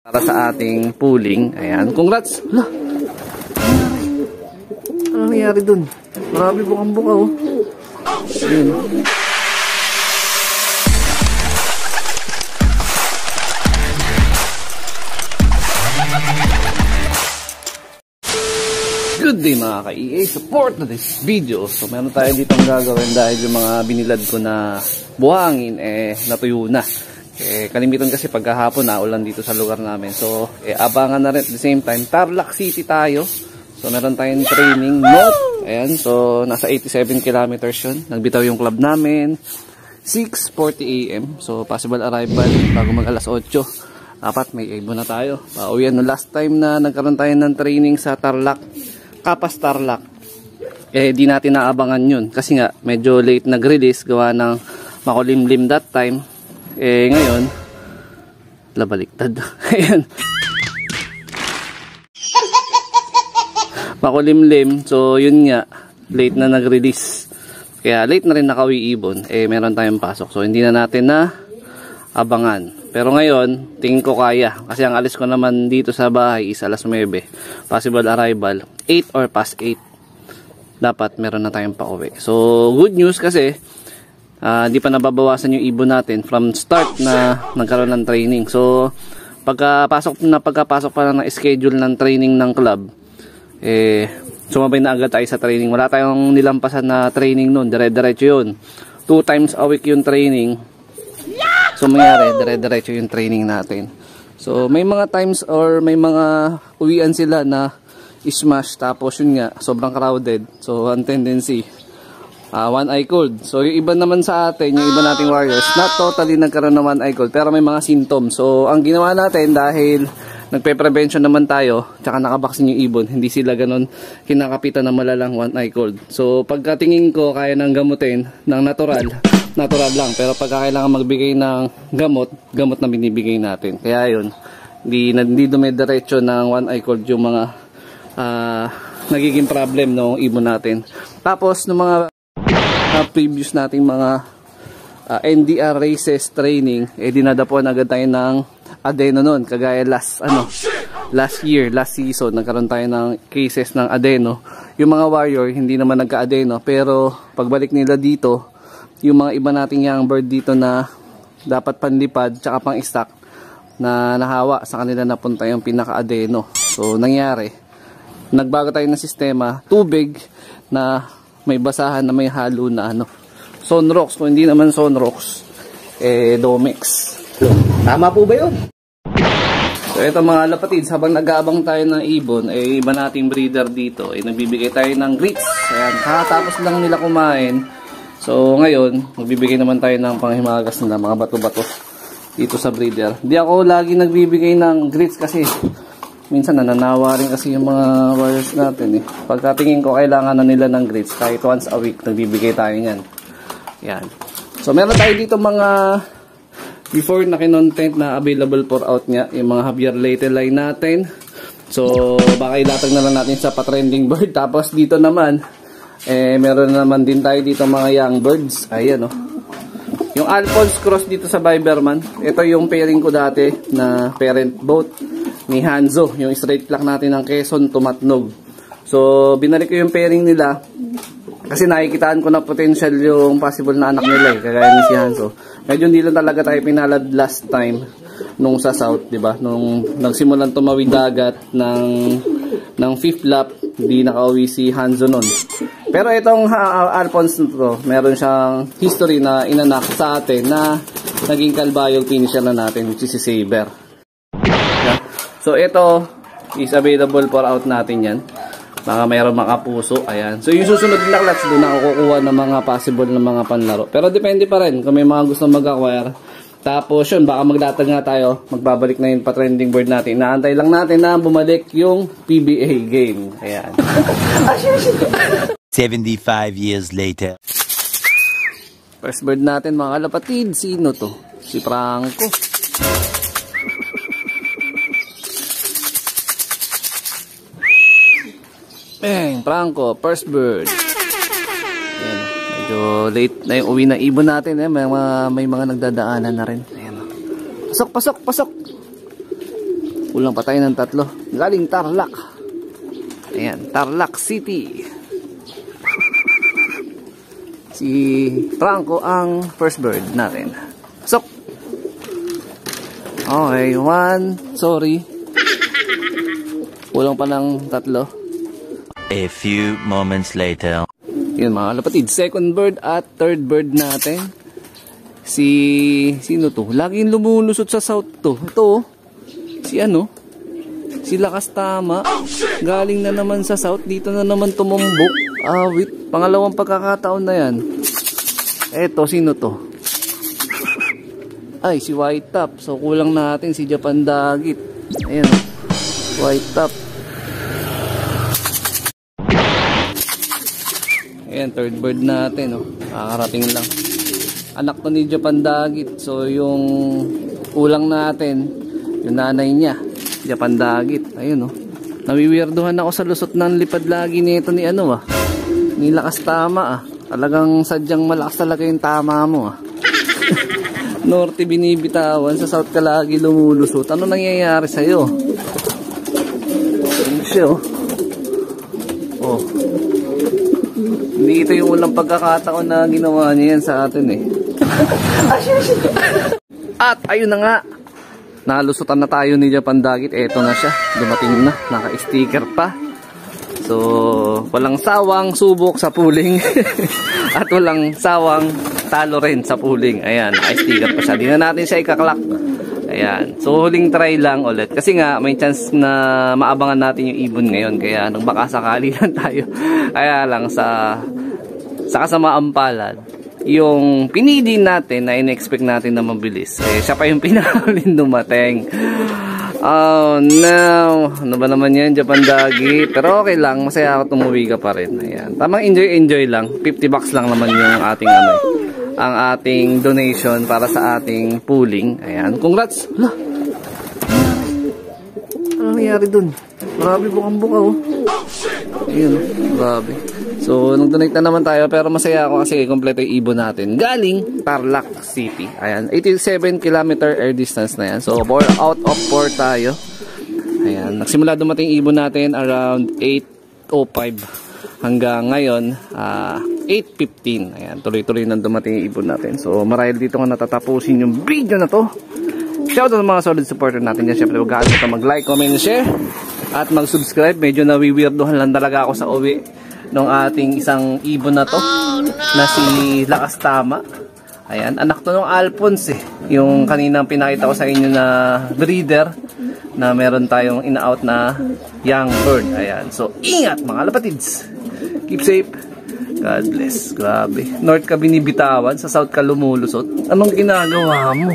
para sa ating pooling. Ayan, congrats. Hala, ano nangyari dun? Marami bukang-buka oh. Ayan. Good day mga ka-EA, support na this video. So meron tayo ditong gagawin dahil yung mga binilad ko na buhangin natuyo na. Kalimitan kasi pagkahapon ulan dito sa lugar namin. So abangan na rin at the same time. Tarlac City tayo. So meron tayong training note. Ayan, so nasa 87 kilometers yun. Nagbitaw yung club namin 6:40 AM. So possible arrival bago mag alas 8. Dapat may ibon na tayo. Pauwian no last time na nagkaroon tayo ng training sa Tarlac, Kapas Tarlac, di natin naabangan yun kasi nga medyo late nag-release gawa ng makulimlim that time. Ngayon labaliktad. Ayan, makulimlim, so yun nga, late na nag-release kaya late na rin nakawi ibon. Meron tayong pasok, so hindi na natin na abangan. Pero ngayon, tingin ko kaya. Kasi ang alis ko naman dito sa bahay is alas 9. Possible arrival, 8 or past 8. Dapat meron na tayong pauwi. So, good news kasi, di pa nababawasan yung ibon natin from start na nagkaroon ng training. So, pagkapasok pa lang ng schedule ng training ng club, sumabay na agad tayo sa training. Wala tayong nilampasan na training nun. Dire-diretso yun. 2 times a week yung training. So mayroon dire-diretso yung training natin. So may mga times or may mga uwian sila na smash tapos yun nga sobrang crowded. So ang tendency one eye cold. So yung iba naman sa atin, yung iba nating warriors, not totally nagkaroon ng one eye cold pero may mga symptoms. So ang ginawa natin dahil nagpe-prevention naman tayo, tsaka nakabaksin yung ibon, hindi sila ganun kinakapitan ng malalang one eye cold. So pagkatingin ko kaya nang gamutin ng natural lang, pero pagka kailangan magbigay ng gamot na binibigay natin. Kaya yun, hindi dumidiretso ng one eye cold yung mga nagiging problem ng ibon natin. Tapos ng mga previous nating mga NDR races training, dinadapuan agad tayo ng adeno nun. Kagaya last season, nagkaroon tayo ng cases ng adeno. Yung mga warrior, hindi naman nagka-adeno, pero pagbalik nila dito, yung mga iba nating young bird dito na dapat panlipad tsaka pang stock na nahawa, sa kanila napunta yung pinaka-adeno. So nangyari, nagbago tayo ng sistema, tubig na may basahan na may halo na Sonrox. Kung hindi naman Sonrox, Domex. Tama po ba yun? So ito mga lapatids, habang nag-aabang tayo ng ibon, iba nating breeder dito, nagbibigay tayo ng grits. Ayan, kakatapos lang nila kumain. So ngayon, magbibigay naman tayo ng panghimagas nila, mga bato-bato dito sa breeder. Hindi ako lagi nagbibigay ng grits kasi minsan nananawa rin kasi yung mga warriors natin Pagkatingin ko kailangan na nila ng grits, kahit once a week nagbibigay tayo niyan. Yan. So meron tayo dito mga before na kinontent na available for out niya, yung mga Javier Leyte line natin. So baka ilatag na lang natin sa patrending bird. Tapos dito naman meron naman din tayo dito mga young birds. Ayan yung Alphonse Cross dito sa Biberman. Ito yung pairing ko dati na parent boat ni Hanzo, yung straight clock natin ng Quezon Tumatnog. So binalik ko yung pairing nila kasi nakikitaan ko na potential yung possible na anak nila kagaya ni si Hanzo. Medyo hindi lang talaga tayo pinalad last time nung sa south, di ba? Nung nagsimulan tumawid dagat ng fifth lap, hindi nakauwi si Hanzo nun. Pero itong Alphonse na to, meron siyang history na inanak sa atin na naging kalbayog finisher na natin, which is si Saber. Yeah. So ito is available for out natin yan. Baka mayroon mga puso. Ayan. So yung susunod na clutch, doon ako kukuha ng mga possible na mga panlaro. Pero depende pa rin kung may mga gusto mag-acquire. Tapos yun, baka maglatag nga tayo. Magbabalik na yung pa-trending board natin. Inaantay lang natin na bumalik yung PBA game. Ayan. 75 years later. First bird natin mga kalapatid. Sino to? Si Franco. Franco, first bird. Ayan. Medyo late na yung uwi na ibon natin. May mga nagdadaanan na rin. Ayan. Pasok, pasok, pasok. Kulang pa tayo ng 3. Galing Tarlac. Ayan, Tarlac City. Si Franco ang first bird natin. Sok. Okay, 1. Sorry. Kulang pa ng 3. A few moments later. Yun mga kalapatid, second bird at third bird natin. Sino to? Laging lumulusot sa south to. Ito, si Lakas Tama. Galing na naman sa south, dito na naman tumumbok. Wait, pangalawang pagkakataon na yan. Eto, sino to? Ay, si White Top. So kulang natin si Japan Dagit. Ayan, White Top. Ayan, third bird natin, oh. Nakakarating lang. Anak to ni Japan Dagit. So, yung kulang natin, yung nanay niya, Japan Dagit. Ayun, oh. Nawiwirduhan ako sa lusot ng lipad lagi nito ni ni Lakas Tama, Talagang sadyang malakas talaga yung tama mo, Norte binibitawan, sa south ka lagi lumulusot. Ano nangyayari sa'yo? Ayun siya, oh. Hindi ito yung unang pagkakataon na ginawa niya yan sa atin, At ayun na nga, nalusutan na tayo ni Japan Dagit. Eto na siya, dumating na, naka-sticker pa. So, walang sawang subok sa puling. At walang sawang talo rin sa puling. Ayan, naka-sticker pa siya. Di na natin siya ikaklak. Ayan, so huling try lang ulit. Kasi nga, may chance na maabangan natin yung ibon ngayon. Kaya nung baka sakali lang tayo. Kaya lang sa kasamaang palad, yung pinili natin na in-expect natin na mabilis, siya pa yung pinakahuling dumating. Oh no, ano ba naman yan, Japan Dagit? Pero okay lang, masaya ako, tumuwi ka pa rin. Ayan, tamang enjoy lang. 50 bucks lang naman yung ating ang ating donation para sa ating pooling. Ayan, congrats. Hala, ano nangyari dun? Grabe, bukang-buka, Ayun, grabe. So, nag-donate na naman tayo, pero masaya ako kasi kompleto yung ibon natin. Galing Tarlac City. Ayan, 87 km air distance na yan. So, out of 4 tayo. Ayan, nagsimula dumating ibon natin around 8:05. Hanggang ngayon, 8:15. Ayan, tuloy-tuloy nang dumating yung ibon natin. So, marahil dito nga natatapusin yung video na to. Shout out sa mga solid supporter natin dyan. Siyempre, huwag ka mag-like, comment, share, at mag-subscribe. Medyo nawiwirduhan lang talaga ako sa uwi ng ating isang ibon na to, na si Lakas Tama. Ayan, anak to ng Alphonse, yung kaninang pinakita ko sa inyo na breeder, na meron tayong in-out na young bird. Ayan, so ingat mga lapatids. Keep safe. God bless. Grabe. North ka binibitawan, sa south ka lumulusot. Anong ginagawa mo?